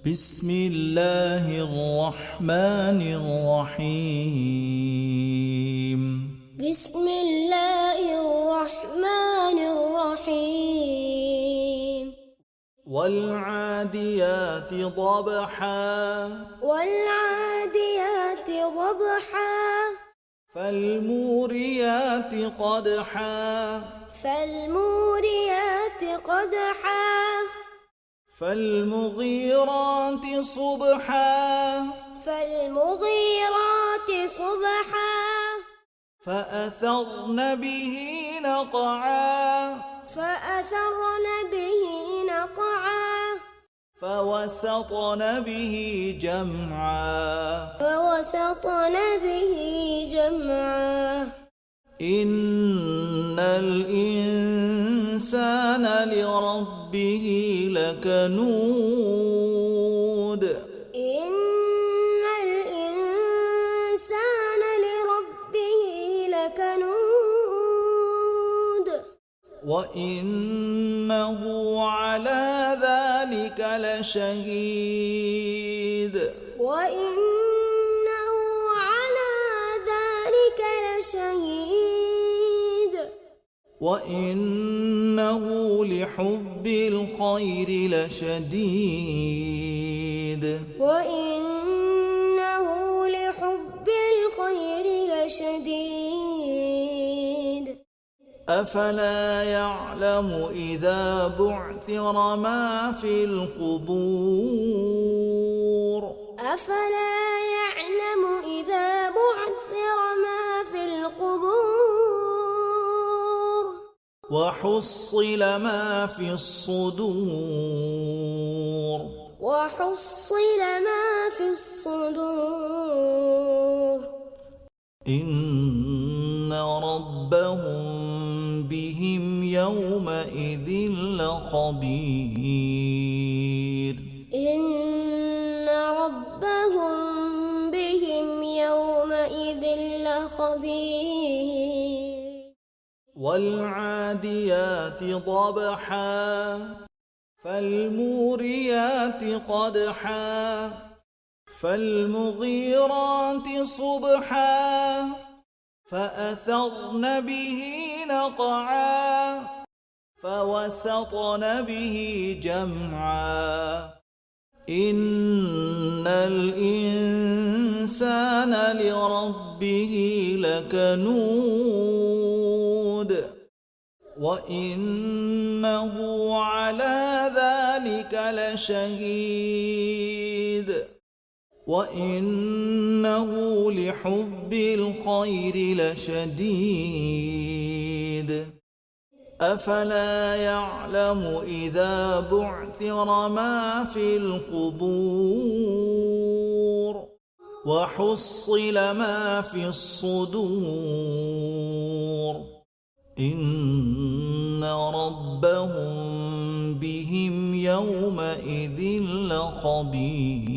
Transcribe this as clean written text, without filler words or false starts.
بسم الله الرحمن الرحيم. بسم الله الرحمن الرحيم. والعاديات ضبحا والعاديات ضبحا فالموريات قدحا فالموريات قدحا فالمغيرات صبحا فالمغيرات صبحا فأثرن به نقعا فأثرن به نقعا فوسطن به جمعا فوسطن به جمعا إن الإنسان لربه لكنود إن الإنسان لربه لكنود وإنه على ذلك لشهيد وإنه على ذلك لشهيد وإنه لحب الخير لشديد وإنه لحب الخير لشديد أفلا يعلم إذا بعثر ما في القبور أفلا يعلم إذا بعثر ما في القبور وحصل ما في الصدور وحصل ما في الصدور إن ربهم بهم يومئذ لخبير إن ربهم بهم يومئذ لخبير والعاديات ضبحا فالموريات قدحا فالمغيرات صبحا فأثرن به نقعا فوسطن به جمعا إن الإنسان لربه لكنود وإنه على ذلك لشهيد وإنه لحب الخير لشديد أفلا يعلم إذا بعثر ما في القبور وحصل ما في الصدور إن ربهم بهم يومئذ لخبير